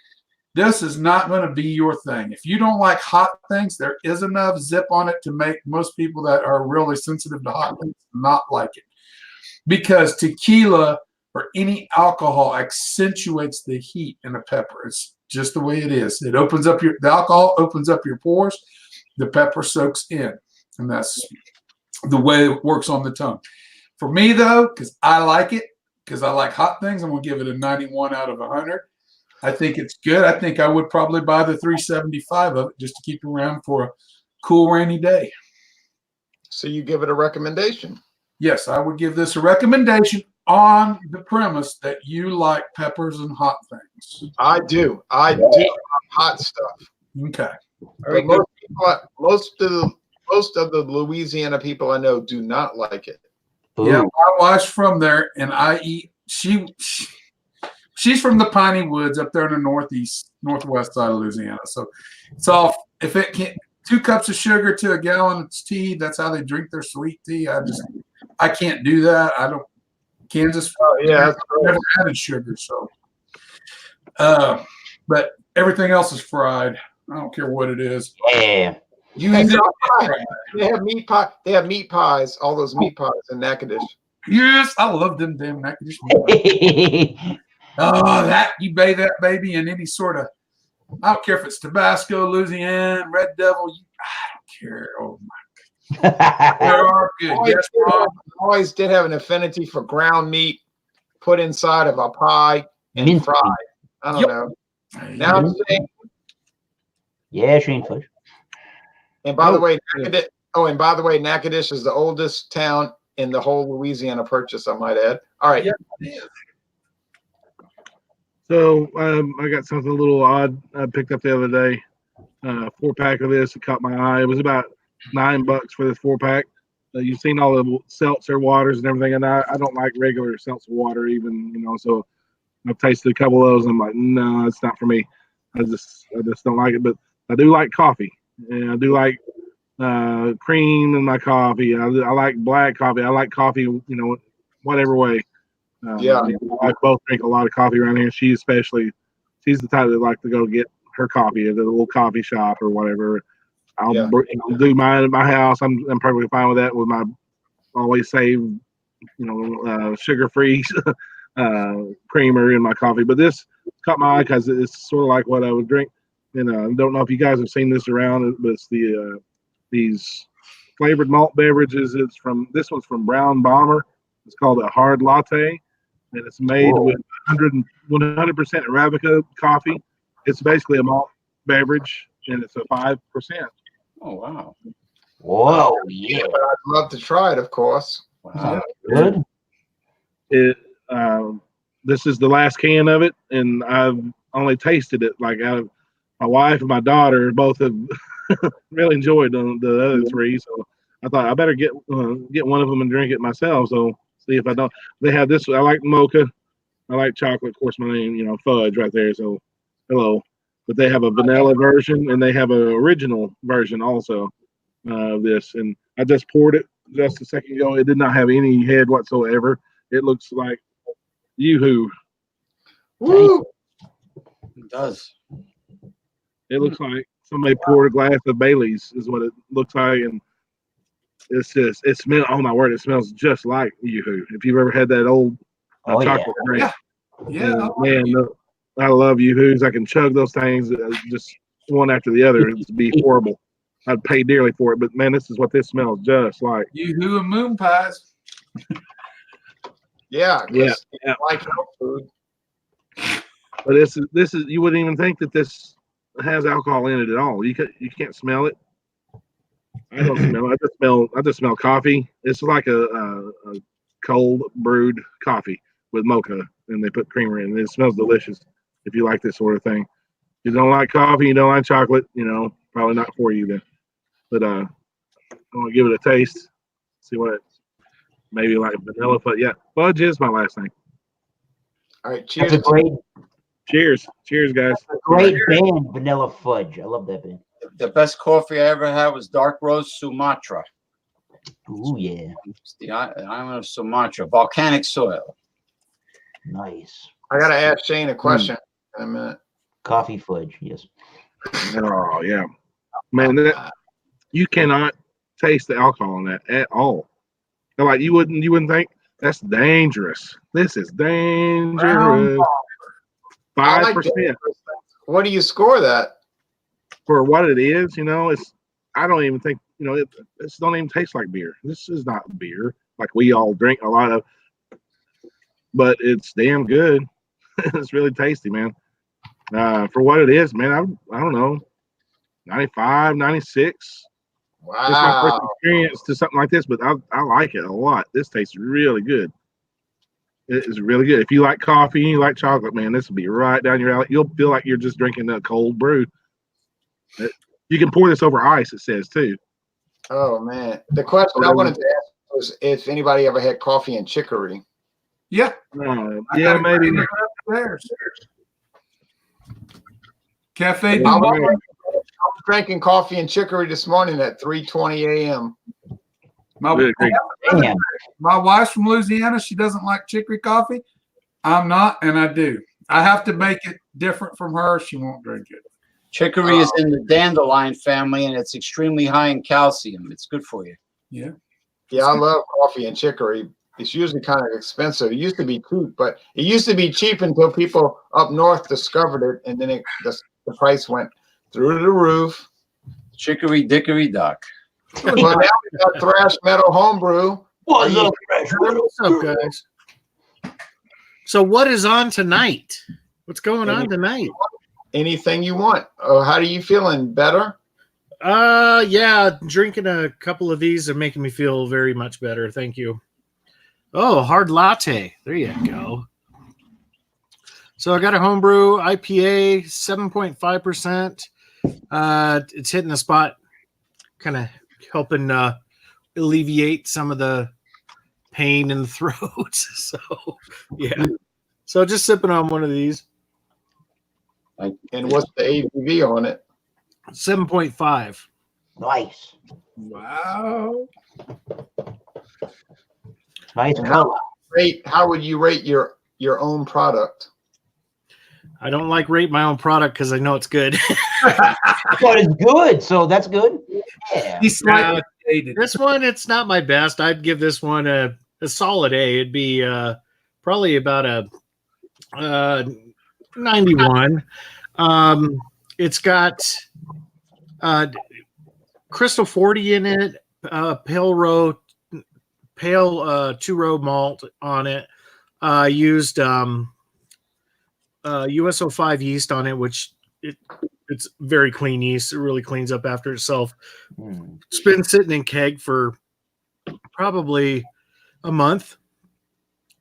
this is not going to be your thing. If you don't like hot things, there is enough zip on it to make most people that are really sensitive to hot things not like it. Because tequila or any alcohol accentuates the heat in a pepper. It's just the way it is. It opens up the alcohol opens up your pores. The pepper soaks in. And that's the way it works on the tongue. For me, though, because I like it, because I like hot things, I'm going to give it a 91 out of 100. I think it's good. I think I would probably buy the 375 of it just to keep around for a cool rainy day. So you give it a recommendation? Yes, I would give this a recommendation on the premise that you like peppers and hot things. I do. I do. hot stuff. Okay. Very But good. most of the Louisiana people I know do not like it. Yeah, Ooh. my wife's from there, and I eat. She's from the Piney Woods up there in the northwest side of Louisiana. So it's all, if it can't, 2 cups of sugar to a gallon of tea. That's how they drink their sweet tea. I can't do that. I don't. Kansas. Oh yeah, that's never great. added sugar, so. But everything else is fried. I don't care what it is. Yeah. You Hey, eat so it. they have meat pie. They have meat pies. All those meat pies in Natchitoches. Yes, I love them damn Natchitoches meat pies. Oh, that you bathe that baby in any sort of. I don't care if it's Tabasco, Louisiana, Red Devil. I don't care. Oh my, they are good. Yes, Ron. Always did have an affinity for ground meat put inside of a pie and Mint fried. meat. I don't Yep. know. Now I'm saying, Yeah, Shane Fish. and by the way, Natchitoches is the oldest town in the whole Louisiana Purchase, I might add. All right. Yeah. So I got something a little odd I picked up the other day. 4-pack of this. It caught my eye. It was about $9 for this 4-pack. You've seen all the seltzer waters and everything, and I don't like regular seltzer water even, so I've tasted a couple of those and I'm like, no, it's not for me. I just don't like it. But I do like coffee, and I do like cream in my coffee. I like black coffee. I like coffee, whatever way. Yeah. Me and my wife both drink a lot of coffee around here. She's the type that like to go get her coffee at a little coffee shop or whatever. I'll do mine at my house. I'm perfectly fine with that. With my always save, sugar-free creamer in my coffee. But this caught my eye because it's sort of like what I would drink. And I don't know if you guys have seen this around, but it's these flavored malt beverages. This one's from Brown Bomber. It's called a hard latte, and it's made with 100% Arabica coffee. It's basically a malt beverage, and it's a 5%. Oh, wow. Whoa, yeah. But I'd love to try it, of course. Wow. Good. This is the last can of it, and I've only tasted it. Like my wife and my daughter both have really enjoyed the other 3, so I thought I better get one of them and drink it myself. So see if I don't. They have this. I like mocha. I like chocolate. Of course, my name, fudge right there. So hello. But they have a vanilla version and they have an original version also of this. And I just poured it just a second ago. It did not have any head whatsoever. It looks like Yoo-hoo. Woo! It does. It looks like somebody poured a glass of Bailey's is what it looks like. And it smells, oh my word, it smells just like Yoo-hoo. If you've ever had that old chocolate drink. Yeah. Man, I love Yoo-hoos. I can chug those things just one after the other. It'd be horrible. I'd pay dearly for it. But man, this is what this smells just like. Yoo-hoo and moon pies. Yeah. Yeah. Like health food. But this is you wouldn't even think that this has alcohol in it at all. You can't smell it. I don't smell it. I just smell coffee. It's like a cold brewed coffee with mocha, and they put creamer in. It smells delicious. If you like this sort of thing, if you don't like coffee, you don't like chocolate, probably not for you then. But I'm gonna give it a taste. See what it's maybe like vanilla fudge. Yeah, fudge is my last name. All right. Cheers. That's a great, Cheers, guys. great band, Vanilla Fudge. I love that band. The best coffee I ever had was dark roast Sumatra. Ooh, yeah. It's the island of Sumatra, volcanic soil. Nice. I got to ask Shane a question in a minute. Coffee fudge, yes. Oh yeah, man, you cannot taste the alcohol in that at all. Like you wouldn't think that's dangerous. This is dangerous. 5%. What do you score that? For what it is, it's. I don't even think it don't even taste like beer. This is not beer like we all drink a lot of, but it's damn good. It's really tasty, man. For what it is, man, I don't know, 95, 96. Wow. It's my first experience to something like this, but I like it a lot. This tastes really good. It is really good. If you like coffee and you like chocolate, man, this will be right down your alley. You'll feel like you're just drinking a cold brew. You can pour this over ice, it says, too. Oh, man. The question I wanted to ask was if anybody ever had coffee and chicory. Yeah. Yeah, maybe. Cafe du I Monde. was drinking coffee and chicory this morning at 3:20 a.m. My, Damn. my wife's from Louisiana. She doesn't like chicory coffee. I'm not, and I do. I have to make it different from her. She won't drink it. Chicory is in the dandelion family, and it's extremely high in calcium. It's good for you. Yeah. Yeah, I love coffee and chicory. It's usually kind of expensive. It used to be cheap, but it used to be cheap until people up north discovered it, and then the price went through the roof. Chicory dickory dock. Well, now we got Thrash Metal Homebrew. What's up, What's up, guys? So, what is on tonight? What's going on tonight? Anything you want. How are you feeling? Better? Yeah, drinking a couple of these are making me feel very much better. Thank you. Oh, hard latte. There you go. So I got a homebrew IPA, 7.5%. It's hitting the spot, kind of helping alleviate some of the pain in the throat. So, yeah. So just sipping on one of these. And what's the ABV on it? 7.5. Nice. Wow. Nice And color. how would you rate your own product? I don't like rate my own product because I know it's good. But it's good, so that's good. Yeah. He's slightly dated. This one, it's not my best. I'd give this one a solid A. It'd be probably about a 91. It's got Crystal 40 in it, pale two-row malt on it. Used USO5 yeast on it, which it's very clean yeast. It really cleans up after itself. It's been sitting in keg for probably a month,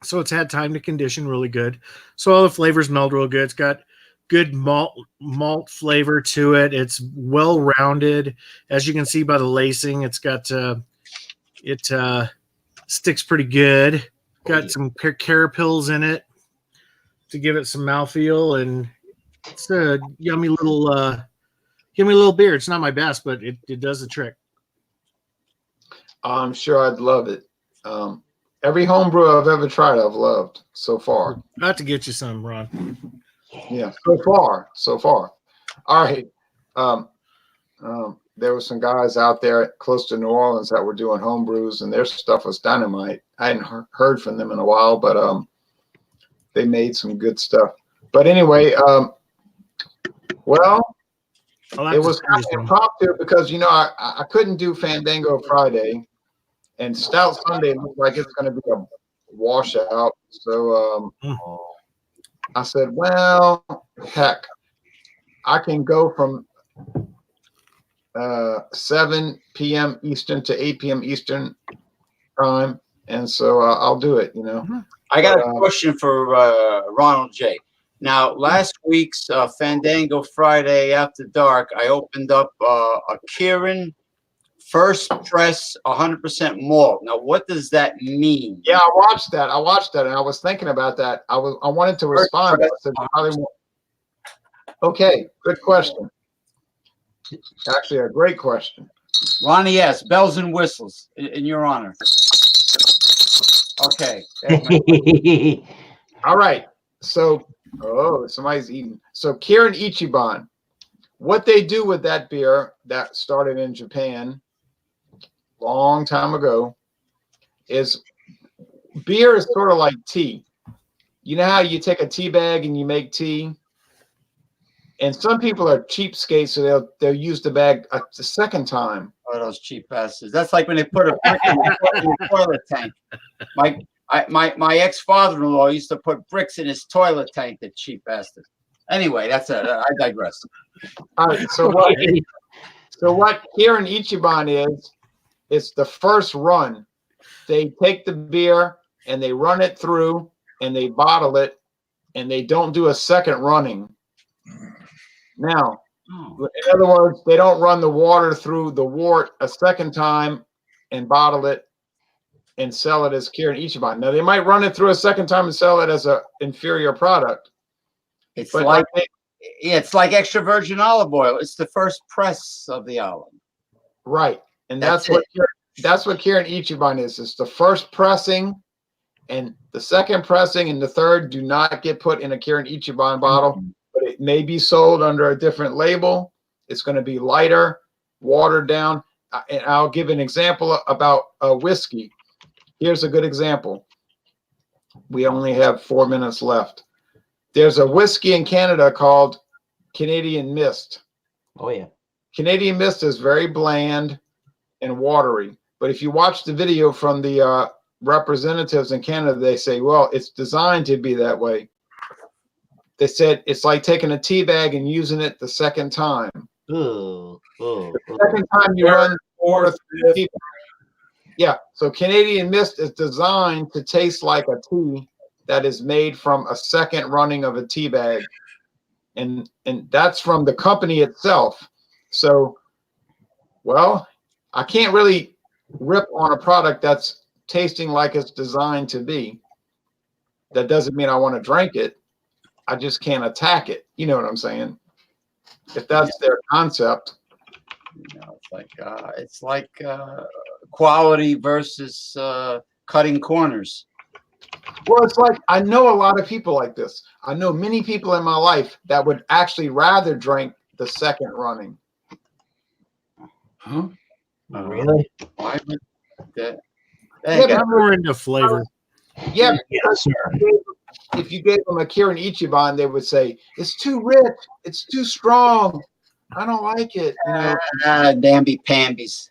so it's had time to condition really good. So all the flavors meld real good. It's got good malt flavor to it. It's well rounded, as you can see by the lacing. It's got it sticks pretty good. Got some carapils in it to give it some mouthfeel, and it's a yummy little beer. It's not my best, but it does the trick. I'm sure I'd love it. Every homebrew I've ever tried, I've loved so far. Got to get you some, Ron. Yeah, so far. All right. There were some guys out there close to New Orleans that were doing homebrews, and their stuff was dynamite. I hadn't heard from them in a while, but they made some good stuff. But anyway, well, it was kind of impromptu because, I couldn't do Fandango Friday, and Stout Sunday looked like it's going to be a washout. So I said, well, heck, I can go from 7 p.m. Eastern to 8 p.m. Eastern time, and so I'll do it, I got a question for Ronald J. Now, last week's Fandango Friday After Dark, I opened up a Kieran First Press 100% malt. Now, what does that mean? Yeah, I watched that, and I was thinking about that. I wanted to respond. I said, okay, good question. Actually, a great question. Ronnie S. Bells and whistles in your honor. Okay. All right. So, somebody's eating. So, Kirin Ichiban, what they do with that beer that started in Japan long time ago is beer is sort of like tea. You know how you take a tea bag and you make tea? And some people are cheapskates, so they'll use the bag the second time. Oh, those cheap bastards. That's like when they put a brick in the toilet tank. My ex-father-in-law used to put bricks in his toilet tank, the cheap bastard. Anyway, I digress. All right, so what Kirin Ichiban is, it's the first run. They take the beer and they run it through and they bottle it, and they don't do a second running. Now, in other words, they don't run the water through the wort a second time and bottle it and sell it as Kirin Ichiban. Now, they might run it through a second time and sell it as an inferior product. It's like it's like extra virgin olive oil. It's the first press of the olive. Right. And that's what Kirin Ichiban is. It's the first pressing, and the second pressing and the third do not get put in a Kirin Ichiban bottle, but it may be sold under a different label. It's going to be lighter, watered down. And I'll give an example about whiskey. Here's a good example. We only have 4 minutes left. There's a whiskey in Canada called Canadian Mist. Oh, yeah. Canadian Mist is very bland and watery. But if you watch the video from the representatives in Canada, they say, well, it's designed to be that way. They said it's like taking a tea bag and using it the second time. The second time you run water through the tea bag. Yeah, so Canadian Mist is designed to taste like a tea that is made from a second running of a tea bag. And that's from the company itself. So, well, I can't really rip on a product that's tasting like it's designed to be. That doesn't mean I want to drink it. I just can't attack it. You know what I'm saying? If that's their concept. You know, it's like quality versus cutting corners. Well, it's like I know a lot of people like this. I know many people in my life that would actually rather drink the second running. Huh? Really? Why would that? I'm more into flavor. Yeah, Yes, sir. if you gave them a Kirin Ichiban, they would say, it's too rich, it's too strong. I don't like it. You know? Namby pambies.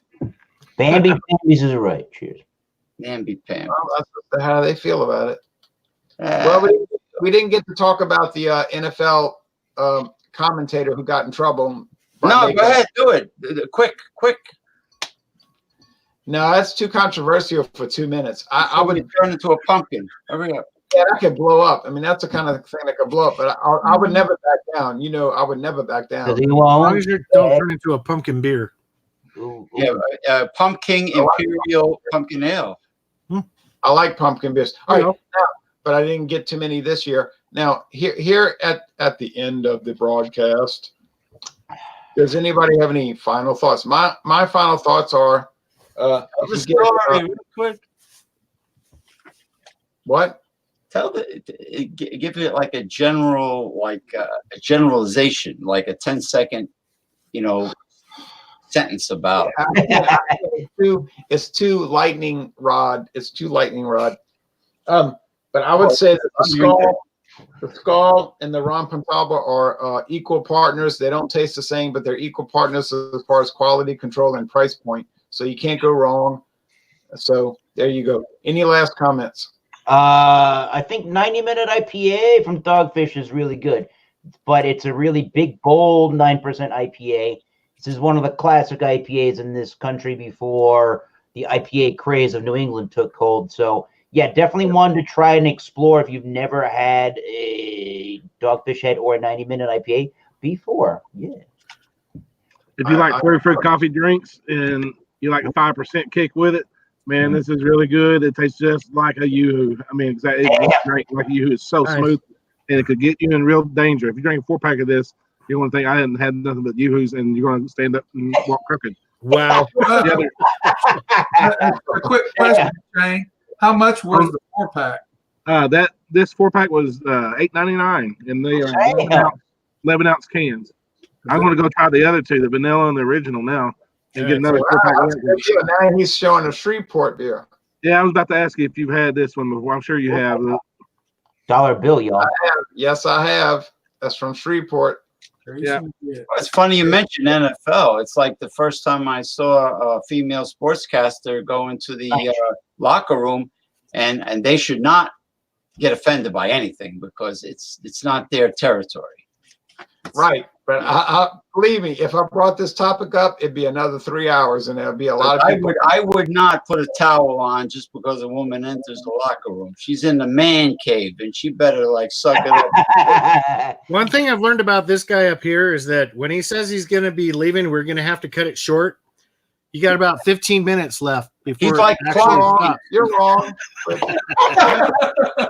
Bambi Bambies is right. Cheers. Namby pambies. Well, that's how they feel about it. Well, we didn't get to talk about the NFL commentator who got in trouble. No, go ahead, do it. Quick. No, that's too controversial for 2 minutes. I would turn into a pumpkin. Hurry up. Yeah, that could blow up. I mean, that's the kind of thing that could blow up. But I would never back down. You know, I would never back down. As long as you don't turn into a pumpkin beer. Yeah, pumpkin imperial pumpkin ale. I like pumpkin beers. All right, now, but I didn't get too many this year. Now, here at the end of the broadcast, does anybody have any final thoughts? My final thoughts are. Tell the story real quick. What? Give it like a general, like a generalization, like a 10-second, sentence about. Yeah, it's too lightning rod. It's too lightning rod. But I would say that the Skull and the Ron Pontalba are equal partners. They don't taste the same, but they're equal partners as far as quality control and price point. So you can't go wrong. So there you go. Any last comments? I think 90-minute IPA from Dogfish is really good, but it's a really big, bold 9% IPA. This is one of the classic IPAs in this country before the IPA craze of New England took hold. So, yeah, definitely one to try and explore if you've never had a Dogfish Head or a 90-minute IPA before. Yeah. If you like fruit coffee drinks and you like a 5% kick with it, man, this is really good. It tastes just like a Yoo-hoo. I mean, exactly. It drink like a Yoo-hoo. It's so smooth, and it could get you in real danger. If you drink a 4-pack of this, you're going to think I hadn't had nothing but Yoo-hoos, and you're going to stand up and walk crooked. Wow. A quick question, Shane. How much was the 4-pack? This 4-pack was $8.99, and they are 11-ounce cans. I'm going to go try the other two, the vanilla and the original now, and get another 4-pack. Now he's showing a Shreveport beer. Yeah, I was about to ask you if you've had this one before. I'm sure you have. Dollar bill, y'all. Yes, I have. That's from Shreveport. Yeah. It's funny you mentioned NFL. It's like the first time I saw a female sportscaster go into the locker room, and they should not get offended by anything because it's not their territory. Right. But believe me, if I brought this topic up, it'd be another 3 hours, and there'd be a lot of people. I would not put a towel on just because a woman enters the locker room. She's in the man cave, and she better like suck it up. One thing I've learned about this guy up here is that when he says he's going to be leaving, we're going to have to cut it short. You got about 15 minutes left before He's like it actually stops. You're wrong. Remember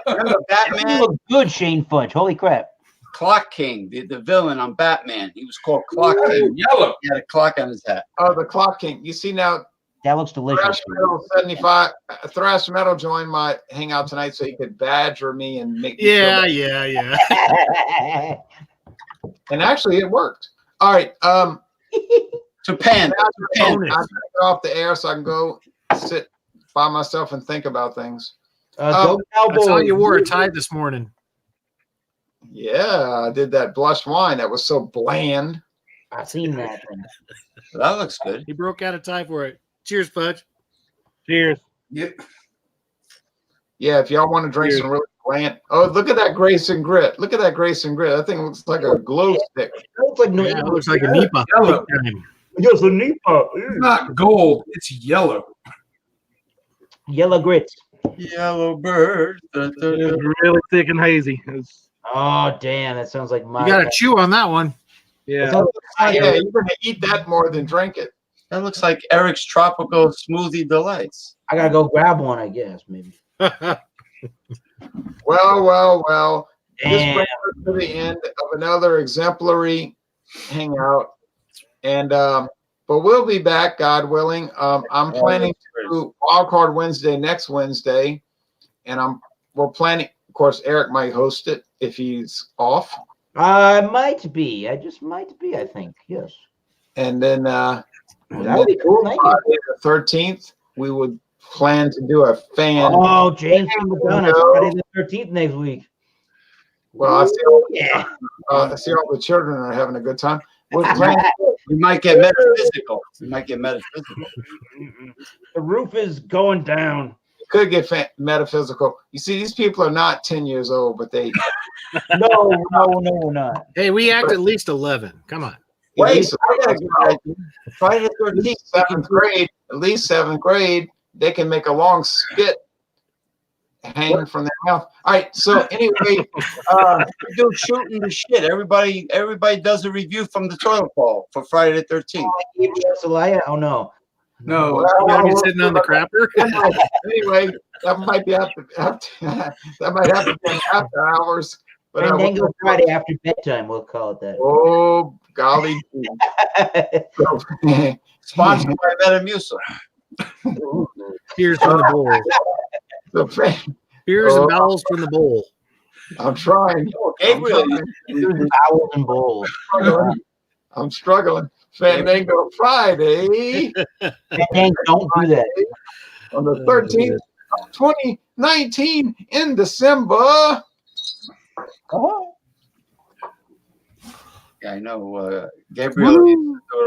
You Batman? look good, Shane Fudge. Holy crap. Clock King, the villain on Batman. He was called Clock King. Yellow. He had a clock on his hat. Oh, the Clock King. You see now, That looks delicious. Thrash Metal 75. Thrash Metal joined my hangout tonight so he could badger me and make me feel Yeah, bad. yeah. And actually, it worked. All right. Japan. I'm gonna get off the air so I can go sit by myself and think about things. Go I saw Cowboys. you wore a tie this morning. Yeah, I did that blush wine. That was so bland. I've seen that thing. That looks good. He broke out a tie for it. Cheers, Fudge. Cheers. Yep. Yeah, if y'all want to drink Cheers. some really bland. Oh, look at that Grace and Grit. Look at that Grace and Grit. That thing looks like a glow stick. It looks like Yeah, it looks like a Nipa. Yellow. Yes, a Nipa. It's not gold. It's yellow. Yellow grits. Yellow bird. It was really thick and hazy. It's, Oh, damn. That sounds like my. You got to chew on that one. yeah. Yeah, you're gonna eat that more than drink it. That looks like Eric's Tropical Smoothie Delights. I got to go grab one, I guess, maybe. Well. This Damn. brings us to the end of another exemplary hangout. And but we'll be back, God willing. I'm planning to do Wildcard Wednesday next Wednesday, and we're planning. Of course, Eric might host it if he's off, I might be. I just might be, I think. Yes. and then That would be cool. Thank you. Friday the 13th we would plan to do a fan. Oh, James from Madonna. Friday the 13th next week. Well, I see all the children are having a good time. We're planning. You might get metaphysical. You might get metaphysical. The roof is going down. Could get metaphysical. You see, these people are not 10 years old, but they. No, we're not. Hey, we act at least 11. Come on. Wait, I got a good idea. Friday the 13th. Seventh grade, at least seventh grade, they can make a long skit hanging from their mouth. All right. So anyway, We do shooting the shit. Everybody does a review from the toilet bowl for Friday the 13th. Oh, no. No. You gotta be sitting on the crapper. anyway, that might be after that might have to be after hours. But I Fandango will- Friday after bedtime, we'll call it that. Oh golly. Sponsored by Metamucil. Here's from the bowl. So, Beers and bowels from the bowl. I'm trying. Gabriel, Owls and bowls. I'm struggling. Fandango Friday Fandango, don't do that. on the 13th of 2019 in December. Come on. yeah, I know. Gabriel, do it all.